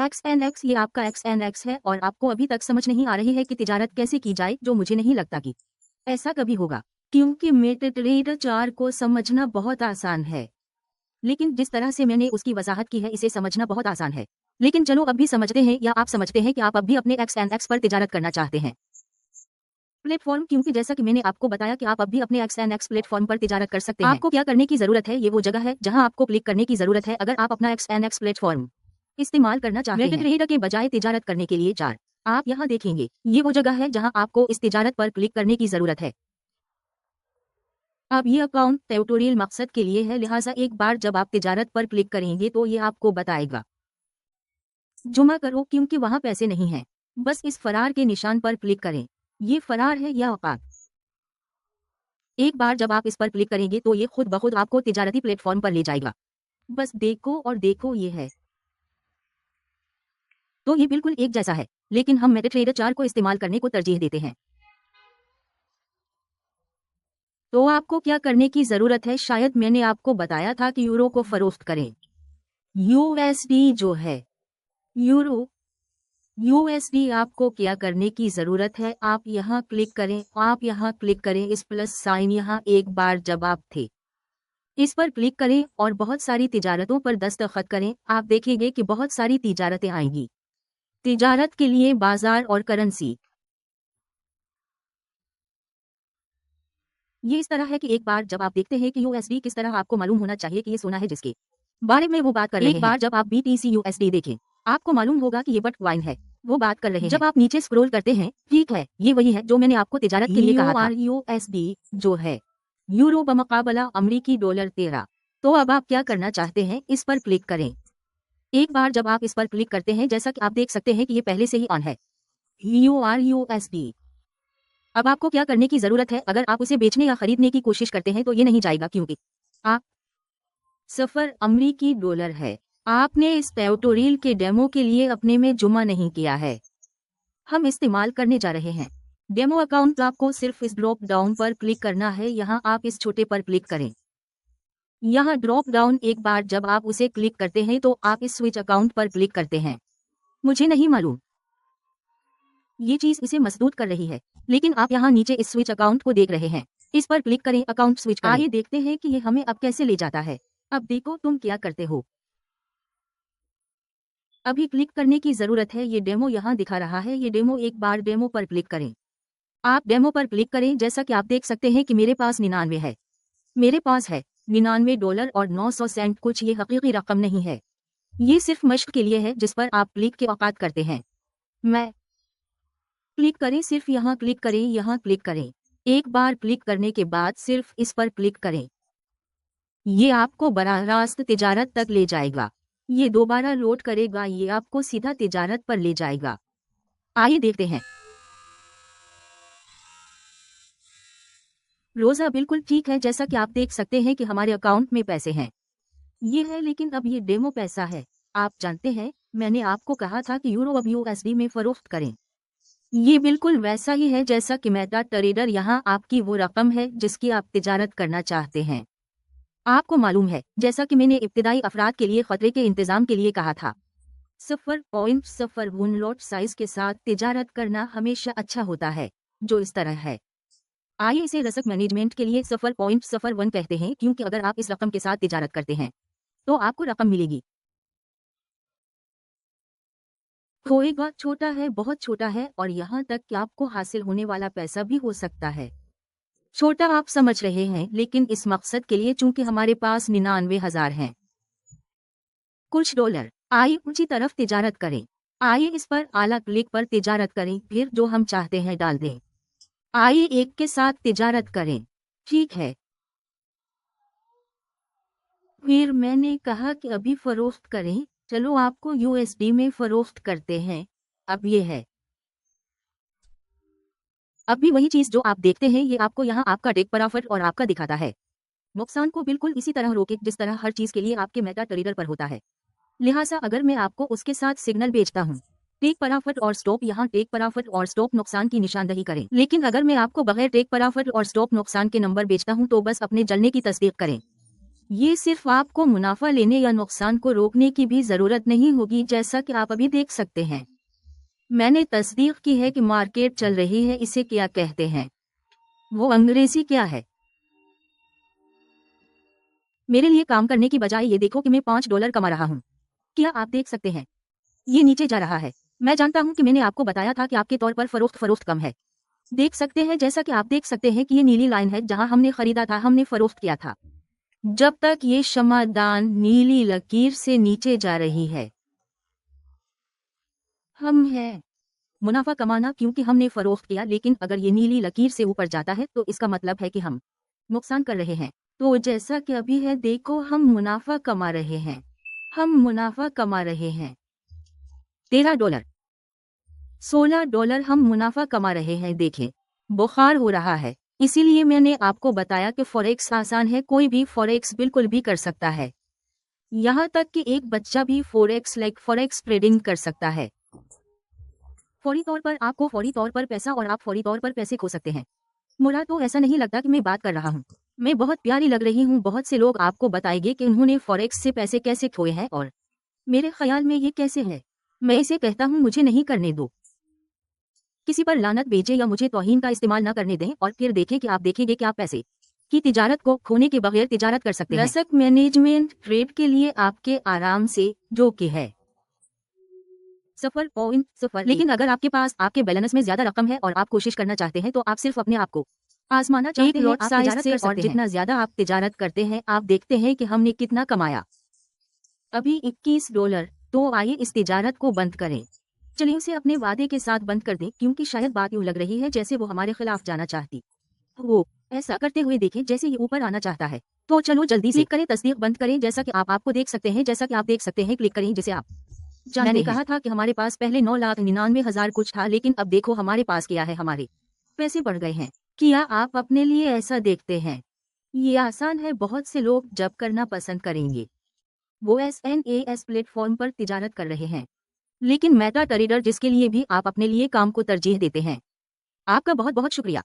XNX, ये आपका XNX है और आपको अभी तक समझ नहीं आ रही है कि तिजारत कैसे की जाए, जो मुझे नहीं लगता कि ऐसा कभी होगा, क्योंकि मेटाट्रेडर 4 को समझना बहुत आसान है। लेकिन जिस तरह से मैंने उसकी वजाहत की है, इसे समझना बहुत आसान है। लेकिन चलो अब भी समझते हैं, या आप समझते हैं कि आप अब भी अपने XNX पर तिजारत करना चाहते हैं। प्लेटफॉर्म, क्योंकि जैसा कि मैंने आपको बताया कि आप अब भी अपने XNX प्लेटफॉर्म पर तिजारत कर सकते हैं। आपको क्या करने की जरूरत है, ये वो जगह है जहां आपको क्लिक करने की जरूरत है अगर आप अपना XNX प्लेटफॉर्म इस्तेमाल करना चाहते हैं। मेटाट्रेडर के बजाय तिजारत करने के लिए 4, आप यहाँ देखेंगे, ये वो जगह है जहां आपको इस तिजारत पर क्लिक करने की जरूरत है। अब ये अकाउंट ट्यूटोरियल मकसद के लिए है, लिहाजा एक बार जब आप तिजारत पर क्लिक करेंगे तो ये आपको बताएगा जुमा करो, क्योंकि वहां पैसे नहीं हैं। बस इस फरार के निशान पर क्लिक करें, ये फरार है या औकात। एक बार जब आप इस पर क्लिक करेंगे तो ये खुद ब खुद आपको तिजारती प्लेटफॉर्म पर ले जाएगा। बस देखो और देखो, ये है। तो ये बिल्कुल एक जैसा है, लेकिन हम मेटाट्रेडर 4 को इस्तेमाल करने को तरजीह देते हैं। तो आपको क्या करने की जरूरत है, शायद मैंने आपको बताया था कि यूरो को फरोख्त करें। यूएसडी जो है, यूरो यूएसडी, आपको क्या करने की जरूरत है, आप यहाँ क्लिक करें, आप यहाँ क्लिक करें, इस प्लस साइन यहाँ एक बार जब आप थे इस पर क्लिक करें और बहुत सारी तिजारतों पर दस्तखत करें। आप देखेंगे कि बहुत सारी तिजारतें आएंगी। तिजारत के लिए बाजार और करेंसी ये इस तरह है कि एक बार जब आप देखते हैं कि यूएसडी किस तरह, आपको मालूम होना चाहिए कि ये सोना है जिसके बारे में वो बात कर रहे हैं। एक बार जब आप BTC USD देखें, आपको मालूम होगा कि ये बिटकॉइन है, वो बात कर रहे हैं। जब आप नीचे स्क्रॉल करते हैं, ठीक है, ये वही है जो मैंने आपको तिजारत के लिए कहा था। USD जो है यूरो बमुकाबला अमरीकी डॉलर 13। तो अब आप क्या करना चाहते हैं, इस पर क्लिक करें। एक बार जब आप इस पर क्लिक करते हैं, जैसा कि आप देख सकते हैं कि ये पहले से ही ऑन है, USD। अब आपको क्या करने की जरूरत है, अगर आप उसे बेचने या खरीदने की कोशिश करते हैं तो ये नहीं जाएगा, क्योंकि आप सफर अमरीकी डॉलर है। आपने इस ट्यूटोरियल के डेमो के लिए अपने में जुमा नहीं किया है। हम इस्तेमाल करने जा रहे हैं डेमो अकाउंट। आपको सिर्फ इस ड्रॉप डाउन पर क्लिक करना है, यहाँ आप इस छोटे पर क्लिक करें। यहाँ ड्रॉप डाउन, एक बार जब आप उसे क्लिक करते हैं तो आप इस स्विच अकाउंट पर क्लिक करते हैं। मुझे नहीं मालूम ये चीज इसे मसदूद कर रही है, लेकिन आप यहाँ नीचे इस स्विच अकाउंट को देख रहे हैं। इस पर क्लिक करें, अकाउंट स्विच करें। आइए देखते हैं कि ये हमें अब कैसे ले जाता है। अब देखो तुम क्या करते हो। अभी क्लिक करने की जरूरत है, ये डेमो यहाँ दिखा रहा है, ये डेमो। एक बार डेमो पर क्लिक करें, आप डेमो पर क्लिक करें। जैसा कि आप देख सकते हैं कि मेरे पास 99 है, मेरे पास है $99 और 900 सेंट कुछ। ये हकीकी रकम नहीं है, ये सिर्फ मश्क के लिए है जिस पर आप क्लिक के औकात करते हैं। मैं क्लिक करें, सिर्फ यहाँ क्लिक करें, यहाँ क्लिक करें। एक बार क्लिक करने के बाद सिर्फ इस पर क्लिक करें, ये आपको बराह रास्त तिजारत तक ले जाएगा। ये दोबारा लोड करेगा, ये आपको सीधा तिजारत पर ले जाएगा। आइए देखते हैं। रोजा बिल्कुल ठीक है, जैसा कि आप देख सकते हैं कि हमारे अकाउंट में पैसे हैं, ये है। लेकिन अब ये डेमो पैसा है। आप जानते हैं, मैंने आपको कहा था कि यूरो अब USD में फरोख्त करें। ये बिल्कुल वैसा ही है जैसा कि मेटाट्रेडर यहाँ आपकी वो रकम है जिसकी आप तिजारत करना चाहते हैं। आपको मालूम है, जैसा कि मैंने इब्तिदाई अफराद के लिए खतरे के इंतजाम के लिए कहा था, 0.01 लॉट साइज के साथ तिजारत करना हमेशा अच्छा होता है, जो इस तरह है। आइए इसे रसक मैनेजमेंट के लिए 0.01 कहते हैं, क्योंकि अगर आप इस रकम के साथ तिजारत करते हैं तो आपको रकम मिलेगी। होएगा छोटा है, बहुत छोटा है, और यहाँ तक कि आपको हासिल होने वाला पैसा भी हो सकता है छोटा। आप समझ रहे हैं, लेकिन इस मकसद के लिए चूंकि हमारे पास 99,000 हैं कुछ डॉलर, आइए ऊंची तरफ तिजारत करें। आइए इस पर आला क्लिक पर तिजारत करें, फिर जो हम चाहते हैं डाल दें। आइए एक के साथ तिजारत करें, ठीक है। फिर मैंने कहा कि अभी फरोख्त करें। चलो आपको USD में फरोख्त करते हैं। अब ये है, अब भी वही चीज जो आप देखते हैं, ये आपको यहाँ आपका टेक प्रॉफिट और आपका दिखाता है। नुकसान को बिल्कुल इसी तरह रोके जिस तरह हर चीज के लिए आपके मेटाट्रेडर पर होता है। लिहाजा अगर मैं आपको उसके साथ सिग्नल भेजता हूँ, टेक प्रॉफिट और स्टॉप, यहाँ टेक प्रॉफिट और स्टॉप नुकसान की निशानदही करें। लेकिन अगर मैं आपको बगैर टेक प्रॉफिट और स्टॉप नुकसान के नंबर बेचता हूँ तो बस अपने जलने की तस्दीक करें। ये सिर्फ आपको मुनाफा लेने या नुकसान को रोकने की भी जरूरत नहीं होगी, जैसा कि आप अभी देख सकते हैं। मैंने तस्दीक की है कि मार्केट चल रही है, इसे क्या कहते हैं, वो अंग्रेजी क्या है। मेरे लिए काम करने की बजाय ये देखो कि मैं $5 कमा रहा हूँ। क्या आप देख सकते हैं, ये नीचे जा रहा है। मैं जानता हूँ कि मैंने आपको बताया था कि आपके तौर पर फरोख्त कम है। देख सकते हैं, जैसा कि आप देख सकते हैं कि ये नीली लाइन है जहां हमने खरीदा था, हमने फरोख्त किया था। जब तक ये शमादान नीली लकीर से नीचे जा रही है, हम है मुनाफा कमाना क्योंकि हमने फरोख्त किया, लेकिन अगर ये नीली लकीर से ऊपर जाता है तो इसका मतलब है कि हम नुकसान कर रहे हैं। तो जैसा कि अभी है, देखो हम मुनाफा कमा रहे हैं, हम मुनाफा कमा रहे हैं $13, $16 हम मुनाफा कमा रहे हैं। देखें, बुखार हो रहा है, इसीलिए मैंने आपको बताया कि फॉरेक्स आसान है, कोई भी फॉरेक्स बिल्कुल भी कर सकता है। यहाँ तक कि एक बच्चा भी फॉरेक्स ट्रेडिंग कर सकता है। फौरी तौर पर आपको फौरी तौर पर पैसा और आप फौरी तौर पर पैसे खो सकते हैं। मुझे तो ऐसा नहीं लगता कि मैं बात कर रहा हूँ, मैं बहुत प्यारी लग रही हूँ। बहुत से लोग आपको बताएंगे कि उन्होंने फॉरेक्स से पैसे कैसे खोए हैं और मेरे ख्याल में ये कैसे है। मैं इसे कहता हूँ, मुझे नहीं करने दो। किसी पर लानत भेजे या मुझे तौहीन का इस्तेमाल न करने दें और फिर देखें कि आप देखेंगे कि आप पैसे की तिजारत को खोने के बगैर तिजारत कर सकते हैं। रसक मैनेजमेंट ट्रेड के लिए आपके आराम से, जो कि है 0.0, लेकिन अगर आपके पास आपके बैलेंस में ज्यादा रकम है और आप कोशिश करना चाहते हैं तो आप सिर्फ अपने आप को आजमाना चाहते हैं, आप तिजारत कर सकते हैं। जितना ज्यादा आप तिजारत करते हैं, आप देखते हैं कि हमने कितना कमाया, अभी $21। तो आइए इस तिजारत को बंद करें। चलिए उसे अपने वादे के साथ बंद कर दें, क्योंकि शायद बात यूं लग रही है जैसे वो हमारे खिलाफ जाना चाहती वो ऐसा करते हुए देखें जैसे ये ऊपर आना चाहता है। तो चलो जल्दी से क्लिक करें, तस्दीक बंद करें। जैसा कि आपको देख सकते हैं, जैसा कि आप देख सकते हैं, क्लिक करें जिसे आप जानते मैंने कहा था कि हमारे पास पहले 9,99,000 कुछ था, लेकिन अब देखो हमारे पास क्या है, हमारे पैसे बढ़ गए हैं। क्या आप अपने लिए ऐसा देखते हैं? ये आसान है, बहुत से लोग जब करना पसंद करेंगे वो SNAS प्लेटफॉर्म पर तिजारत कर रहे हैं, लेकिन मेटा ट्रेडर जिसके लिए भी आप अपने लिए काम को तरजीह देते हैं, आपका बहुत बहुत शुक्रिया।